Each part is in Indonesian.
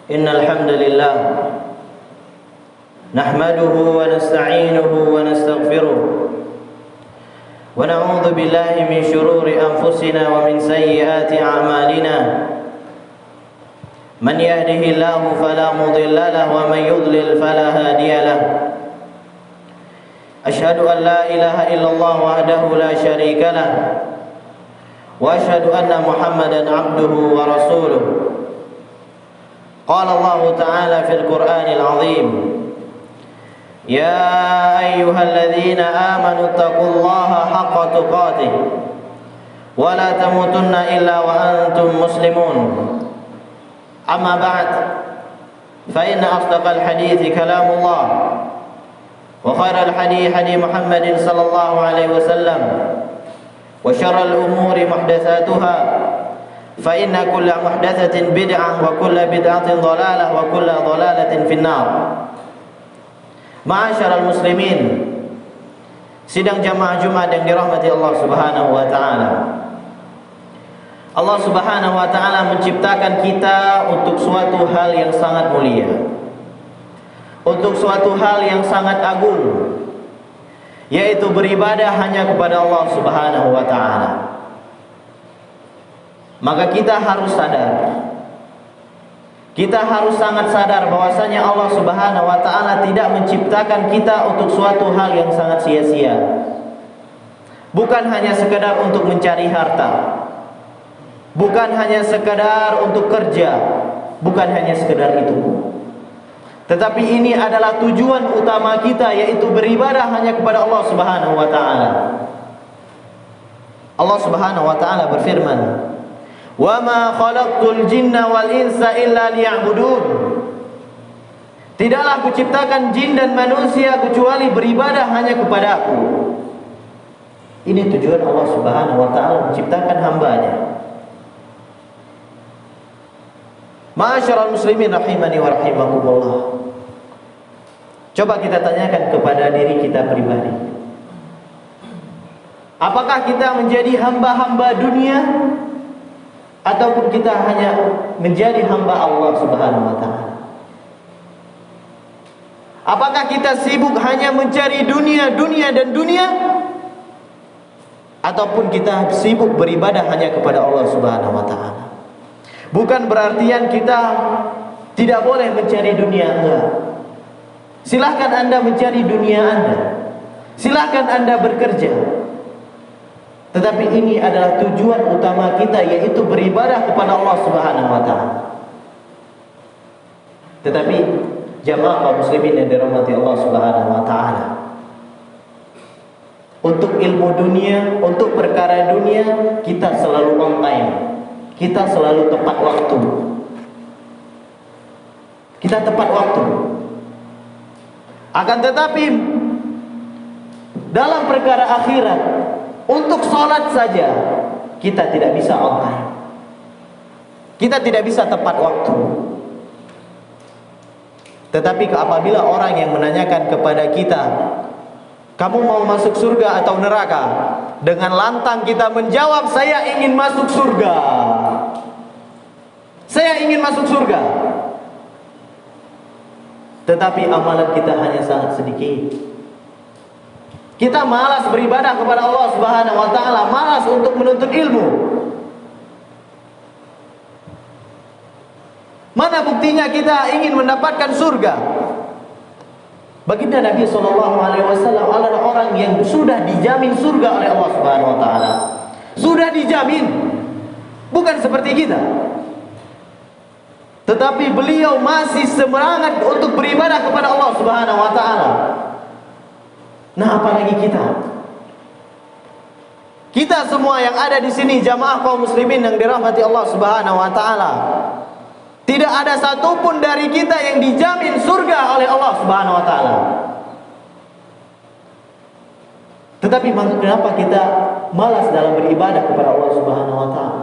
Innal hamdalillah nahmaduhu wa nasta'inuhu wa nastaghfiruh wa na'udzu billahi min shururi anfusina wa min sayyiati a'malina. Man yahdihillahu fala mudilla lahu wa man yudlil fala hadiya lahu. Ashhadu an la ilaha illallah wahdahu la syarika lah wa ashhadu anna Muhammadan 'abduhu wa rasuluh. Qala Allah Ta'ala fil Qur'anil 'azim, ya ayyuhalladzina amanu taqullaha haqqa tuqatih wa la tamutunna illa wa antum muslimun. Amma ba'd, fa inna asdaqal hadithi kalamullah wa khairal hadi hadi Muhammadin sallallahu alaihi wasallam wa syarral umuri muhdatsatuha fa inna kulla muhdatsatin bid'ah wa kulla bid'atin dhalalah wa kulla dhalalatin finnar. Ma'asyiral muslimin, sidang jamaah Jumat yang dirahmati Allah Subhanahu wa taala. Allah Subhanahu wa taala menciptakan kita untuk suatu hal yang sangat mulia, untuk suatu hal yang sangat agung, yaitu beribadah hanya kepada Allah Subhanahu wa taala. Maka kita harus sadar, kita harus sangat sadar bahwasanya Allah Subhanahu wa taala tidak menciptakan kita untuk suatu hal yang sangat sia-sia. Bukan hanya sekedar untuk mencari harta, bukan hanya sekedar untuk kerja, bukan hanya sekedar itu. Tetapi ini adalah tujuan utama kita, yaitu beribadah hanya kepada Allah Subhanahu wa taala. Allah Subhanahu wa taala berfirman, "Wa ma khalaqtul jinna wal insa illa liya'budun." Tidaklah aku ciptakan jin dan manusia kecuali beribadah hanya kepada-Aku. Ini tujuan Allah Subhanahu wa taala menciptakan hambanya. Ma'asyiral muslimin rahimani wa rahimakumullah. Coba kita tanyakan kepada diri kita pribadi, apakah kita menjadi hamba-hamba dunia ataupun kita hanya menjadi hamba Allah Subhanahu wa taala? Apakah kita sibuk hanya mencari dunia dan dunia, ataupun kita sibuk beribadah hanya kepada Allah Subhanahu wa taala? Bukan berartian kita tidak boleh mencari dunia, enggak. Silahkan Anda mencari dunia Anda, silahkan Anda bekerja. Tetapi ini adalah tujuan utama kita, yaitu beribadah kepada Allah Subhanahu wa taala. Tetapi jamaah kaum muslimin yang dirahmati Allah Subhanahu wa taala, untuk ilmu dunia, untuk perkara dunia, kita selalu on time. Kita selalu tepat waktu. Kita tepat waktu. Akan tetapi dalam perkara akhirat, untuk sholat saja kita tidak bisa on time. Kita tidak bisa tepat waktu. Tetapi apabila orang yang menanyakan kepada kita, kamu mau masuk surga atau neraka? Dengan lantang kita menjawab, saya ingin masuk surga. Saya ingin masuk surga. Tetapi amalan kita hanya sangat sedikit. Kita malas beribadah kepada Allah Subhanahu wa taala, malas untuk menuntut ilmu. Mana buktinya kita ingin mendapatkan surga? Baginda Nabi SAW adalah orang yang sudah dijamin surga oleh Allah Subhanahu wa taala. Sudah dijamin. Bukan seperti kita. Tetapi beliau masih semangat untuk beribadah kepada Allah Subhanahu wa taala. Nah, apalagi kita? Kita semua yang ada di sini, jamaah kaum muslimin yang dirahmati Allah Subhanahu wa taala, tidak ada satupun dari kita yang dijamin surga oleh Allah Subhanahu wa taala. Tetapi kenapa kita malas dalam beribadah kepada Allah Subhanahu wa taala?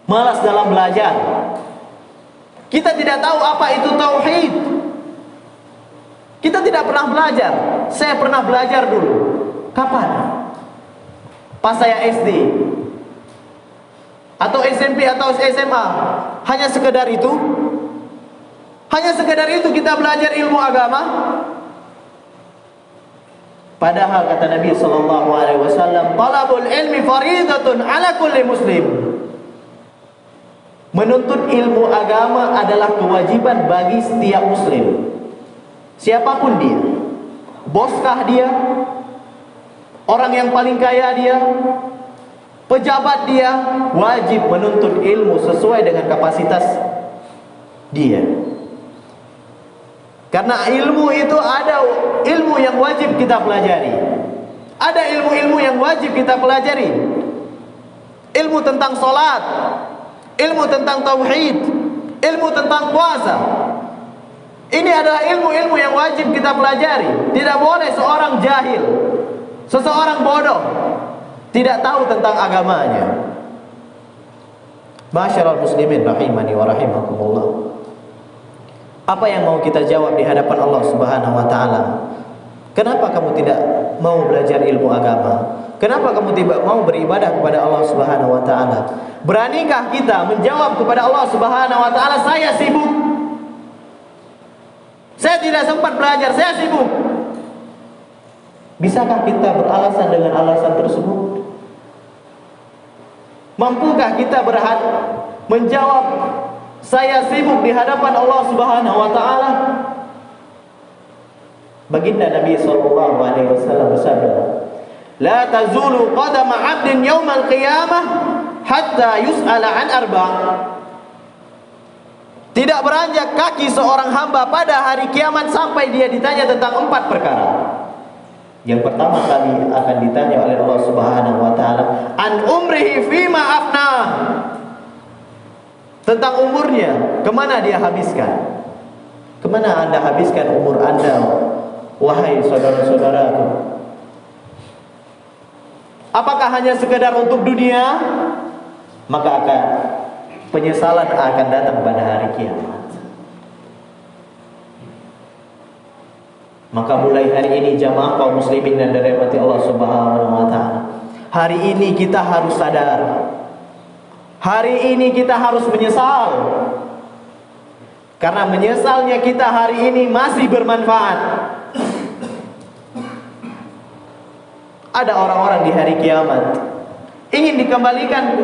Malas dalam belajar. Kita tidak tahu apa itu tauhid. Kita tidak pernah belajar. Saya pernah belajar dulu. Kapan? Pas saya SD atau SMP atau SMA. Hanya sekedar itu? Hanya sekedar itu kita belajar ilmu agama? Padahal kata Nabi sallallahu alaihi wasallam, "Talabul ilmi fariidatun 'ala kulli muslim." Menuntut ilmu agama adalah kewajiban bagi setiap muslim. Siapapun dia. Boskah dia? Orang yang paling kaya dia? Pejabat dia? Wajib menuntut ilmu sesuai dengan kapasitas dia. Karena ilmu itu ada ilmu yang wajib kita pelajari. Ada ilmu-ilmu yang wajib kita pelajari. Ilmu tentang salat, ilmu tentang tauhid, ilmu tentang puasa. Ini adalah ilmu-ilmu yang wajib kita pelajari. Tidak boleh seorang jahil, seseorang bodoh, tidak tahu tentang agamanya. Ma'asyiral muslimin rahimani wa rahimakumullah. Apa yang mau kita jawab di hadapan Allah Subhanahu wa taala? Kenapa kamu tidak mau belajar ilmu agama? Kenapa kamu tidak mau beribadah kepada Allah Subhanahu wa taala? Beranikah kita menjawab kepada Allah Subhanahu wa taala, saya sibuk, saya tidak sempat belajar, saya sibuk? Bisakah kita beralasan dengan alasan tersebut? Mampukah kita menjawab saya sibuk di hadapan Allah Subhanahu wa taala? Baginda Nabi sallallahu alaihi wasallam bersabda, "La tazulu qadama 'abdin yaumal qiyamah hatta yus'ala 'an arba'." Tidak beranjak kaki seorang hamba pada hari kiamat sampai dia ditanya tentang 4 perkara. Yang pertama kali akan ditanya oleh Allah Subhanahu wa taala, "An umrihi fima afna." Tentang umurnya, kemana dia habiskan? Kemana Anda habiskan umur Anda, wahai saudara-saudaraku? Apakah hanya sekedar untuk dunia? Maka penyesalan akan datang pada hari kiamat. Maka mulai hari ini jamaah kaum muslimin dan dirahmati Allah Subhanahu wa taala, hari ini kita harus sadar. Hari ini kita harus menyesal. Karena menyesalnya kita hari ini masih bermanfaat. Ada orang-orang di hari kiamat ingin dikembalikan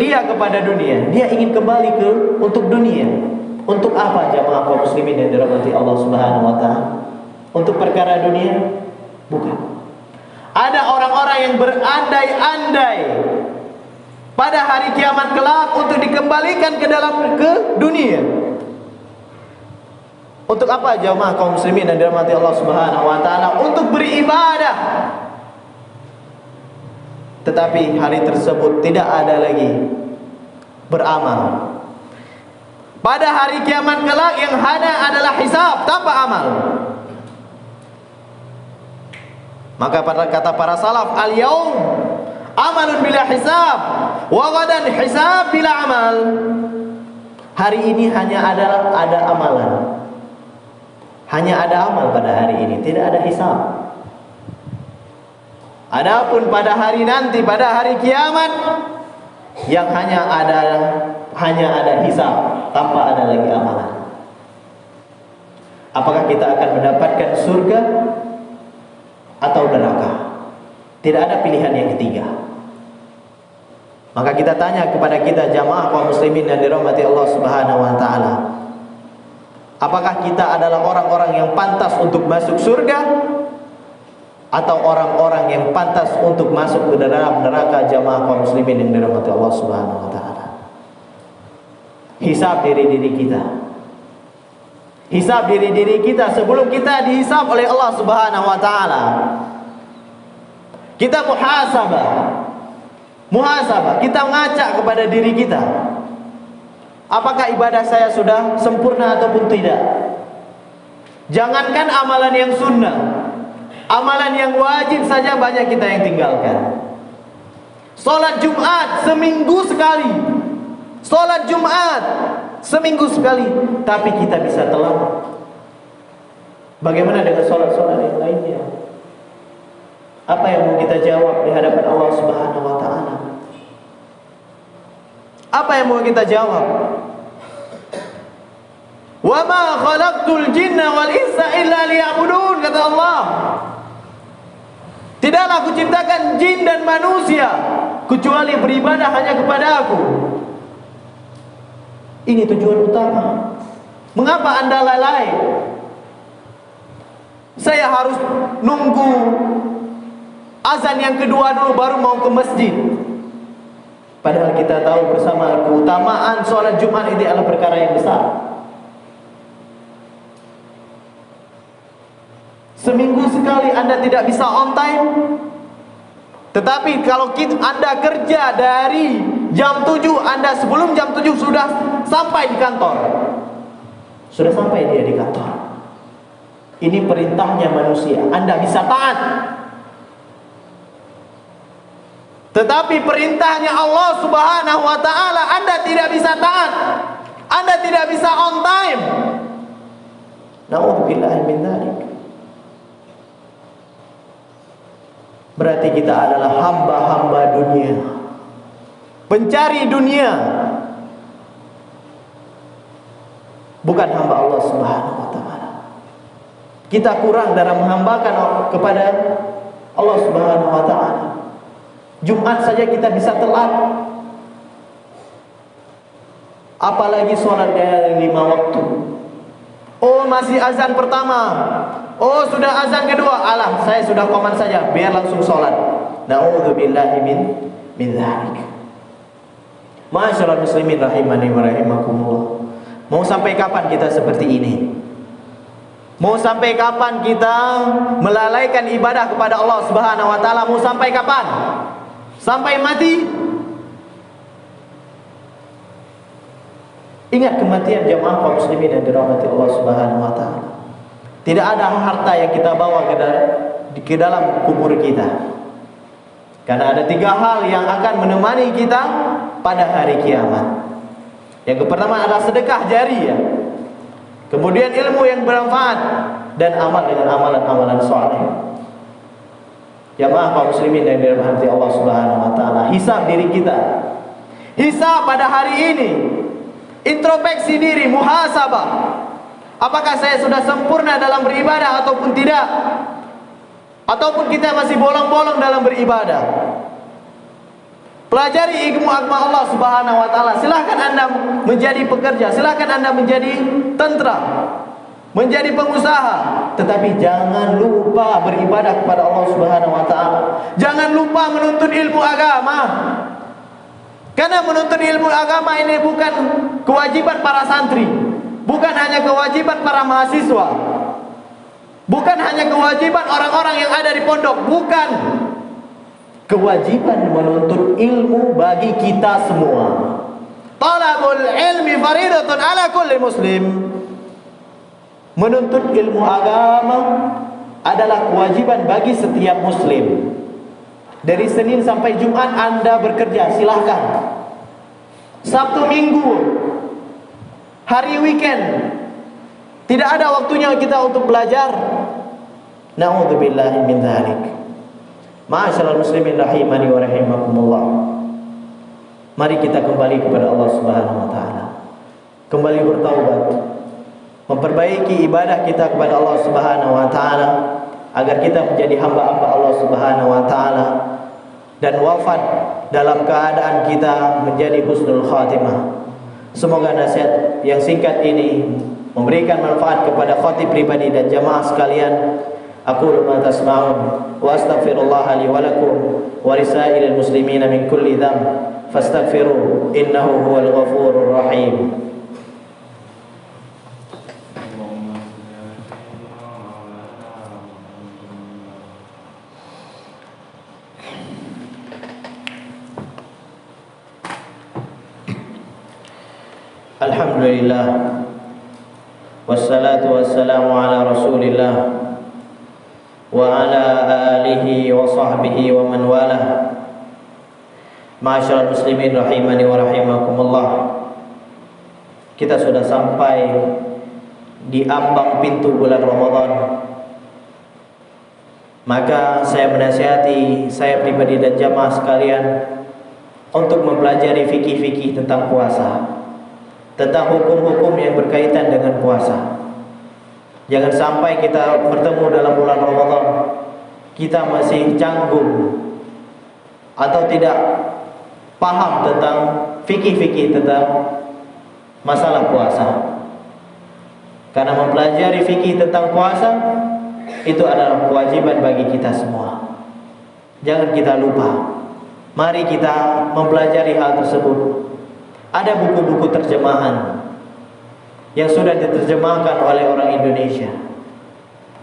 dia kepada dunia. Dia ingin kembali untuk dunia. Untuk apa jamaah kaum muslimin yang dirahmati Allah Subhanahu wa taala? Untuk perkara dunia? Bukan. Ada orang-orang yang berandai-andai pada hari kiamat kelak untuk dikembalikan ke dunia. Untuk apa jamaah kaum muslimin yang dirahmati Allah Subhanahu wa taala? Untuk beribadah. Tetapi hari tersebut tidak ada lagi beramal. Pada hari kiamat kelak yang hanya adalah hisab tanpa amal. Maka kata para salaf, al-yaum amalun bila hisab, wa ghadan hisab bila amal. Hari ini hanya ada amalan. Hanya ada amal pada hari ini, tidak ada hisab. Adapun pada hari nanti, pada hari kiamat, yang hanya ada hisab, tanpa ada lagi amalan. Apakah kita akan mendapatkan surga atau neraka? Tidak ada pilihan yang ketiga. Maka kita tanya kepada kita jamaah kaum muslimin yang dirahmati Allah Subhanahu wa taala, apakah kita adalah orang-orang yang pantas untuk masuk surga atau orang-orang yang pantas untuk masuk ke dalam neraka jamaah kaum muslimin yang dirahmati Allah Subhanahu wa taala? Hisab diri kita. Hisab diri kita sebelum kita dihisab oleh Allah Subhanahu wa taala. Kita muhasabah, kita ngaca kepada diri kita. Apakah ibadah saya sudah sempurna ataupun tidak? Jangankan amalan yang sunnah, amalan yang wajib saja banyak kita yang tinggalkan. Salat Jumat seminggu sekali. Salat Jumat seminggu sekali, tapi kita bisa telat. Bagaimana dengan salat-salat yang lainnya? Apa yang mau kita jawab di hadapan Allah Subhanahu wa taala? Apa yang mau kita jawab? Wa ma khalaqtul jinna wal insa illa liya'budun, kata Allah. Tidaklah aku ciptakan jin dan manusia kecuali beribadah hanya kepada aku. Ini tujuan utama. Mengapa Anda lalai? Saya harus nunggu azan yang kedua dulu baru mau ke masjid. Padahal kita tahu bersama keutamaan sholat Jumat ini adalah perkara yang besar. Seminggu sekali Anda tidak bisa on time. Tetapi kalau Anda kerja dari jam 7, Anda sebelum jam 7 sudah sampai di kantor. Sudah sampai dia di kantor. Ini perintahnya manusia, Anda bisa taat. Tetapi perintahnya Allah Subhanahu wa ta'ala Anda tidak bisa taat. Anda tidak bisa on time. Na'udzubillahi min dzalik. Berarti kita adalah hamba-hamba dunia, pencari dunia, bukan hamba Allah Subhanahu wa ta'ala. Kita kurang dalam menghambakan kepada Allah Subhanahu wa ta'ala. Jumat saja kita bisa telat, apalagi sholat dari 5 waktu. Oh, masih azan pertama. Oh, sudah azan kedua. Alah, saya sudah koman saja, biar langsung sholat. Na'udzubillahi min dzalik. Ma'asyiral muslimin rahimani wa rahimakumullah. Mau sampai kapan kita seperti ini? Mau sampai kapan kita melalaikan ibadah kepada Allah Subhanahu wa ta'ala? Mau sampai kapan? Sampai mati? Ingat kematian jamaah kaum muslimin yang dirahmati Allah Subhanahu wa ta'ala. Tidak ada harta yang kita bawa ke dalam kubur kita. Karena ada 3 hal yang akan menemani kita pada hari kiamat. Yang pertama adalah sedekah jariyah. Kemudian ilmu yang bermanfaat dan amal dengan amalan-amalan saleh. Jamaah kaum muslimin yang dirahmati Allah Subhanahu wa ta'ala, hisab diri kita. Hisab pada hari ini. Introspeksi diri, muhasabah. Apakah saya sudah sempurna dalam beribadah ataupun tidak? Ataupun kita masih bolong-bolong dalam beribadah? Pelajari ilmu agama Allah Subhanahu wa ta'ala. Silahkan Anda menjadi pekerja, silahkan Anda menjadi tentara, menjadi pengusaha, tetapi jangan lupa beribadah kepada Allah Subhanahu wa ta'ala. Jangan lupa menuntut ilmu agama. Karena menuntut ilmu agama ini bukan kewajiban para santri, bukan hanya kewajiban para mahasiswa, bukan hanya kewajiban orang-orang yang ada di pondok, bukan. Kewajiban menuntut ilmu bagi kita semua. Talabul ilmi faridatun ala kulli muslim. Menuntut ilmu agama adalah kewajiban bagi setiap muslim. Dari Senin sampai Jumat Anda bekerja, silahkan. Sabtu Minggu, hari weekend, tidak ada waktunya kita untuk belajar. Na'udzubillahi min dzalik. Ma'asyiral muslimin rahimani wa rahimakumullah. Mari kita kembali kepada Allah Subhanahu wa ta'ala. Kembali bertaubat, memperbaiki ibadah kita kepada Allah Subhanahu wa ta'ala, agar kita menjadi hamba-hamba Allah Subhanahu wa ta'ala dan wafat dalam keadaan kita menjadi husnul khatimah. Semoga nasihat yang singkat ini memberikan manfaat kepada khatib pribadi dan jamaah sekalian. Aqulu ma tasma'un wa astaghfirullah li wa lakum wa lisairil muslimina min kulli dhanb fastaghfiruhu innahu huwal ghafurur rahim. Alhamdulillah, wassalatu wassalamu ala rasulillah wa ala alihi wa sahbihi wa man walah. Ma'asyiral muslimin rahimani wa rahimakumullah. Kita sudah sampai di ambang pintu bulan Ramadan. Maka saya menasihati saya pribadi dan jamaah sekalian untuk mempelajari fikih-fikih tentang puasa, tentang hukum-hukum yang berkaitan berkaitan dengan puasa. Jangan sampai kita bertemu dalam bulan Ramadan kita masih canggung atau tidak paham tentang fikih-fikih tentang masalah puasa. Karena mempelajari fikih tentang puasa itu adalah kewajiban bagi kita semua. Jangan kita lupa. Mari kita mempelajari hal tersebut. Ada buku-buku terjemahan yang sudah diterjemahkan oleh orang Indonesia.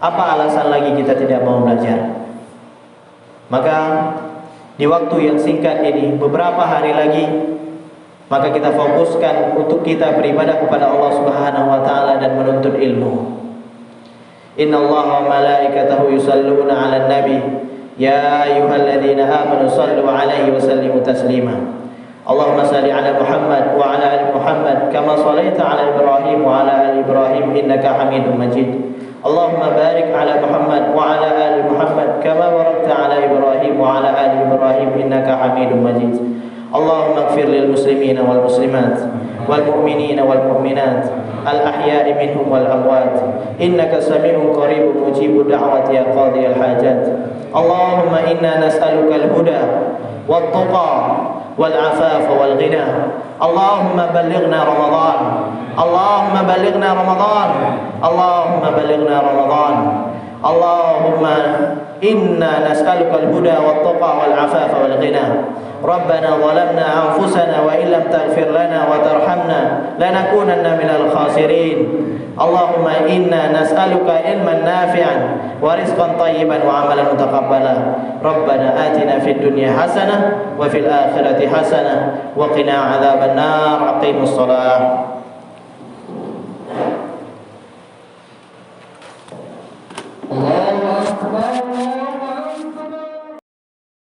Apa alasan lagi kita tidak mau belajar? Maka di waktu yang singkat ini, beberapa hari lagi, maka kita fokuskan untuk kita beribadah kepada Allah Subhanahu wa taala dan menuntut ilmu. Innallaha wa malaikatahu yusalluna 'alan nabi ya ayyuhalladzina amanu sallu 'alaihi wa sallimu taslima. Allahumma salli 'ala Muhammad wa 'ala ali Muhammad kama shallaita 'ala Ibrahim wa 'ala ali Ibrahim innaka Hamidum Majid. Allahumma barik 'ala Muhammad wa 'ala ali Muhammad kama barakta 'ala Ibrahim wa 'ala ali Ibrahim innaka Hamidum Majid. Allahumma ighfir lil muslimina wal muslimat wal mu'minina wal mu'minat al ahya'i minhum wal amwat innaka sami'un qaribun mujibud da'wati ya qadiyal hajat. Allahumma inna nas'aluka al huda wat tuqa wal afafa wal ghina. Allahumma ballighna Ramadan. Allahumma ballighna Ramadan. Allahumma ballighna Ramadan. Allahumma inna nas'aluka al huda wat tuqa wal afafa wal ghina. Rabbana zalamna anfusana wa illam taghfir lana wa tarhamna lanakunanna minal khasirin. Allahumma inna nas'aluka ilman nafi'an wa rizqan tayyiban wa amalan mutaqabbala. Rabbana atina fid dunya hasanah wa fil akhirati hasanah wa qina adzaban nar. Aqimus shalah. Allahu akbar.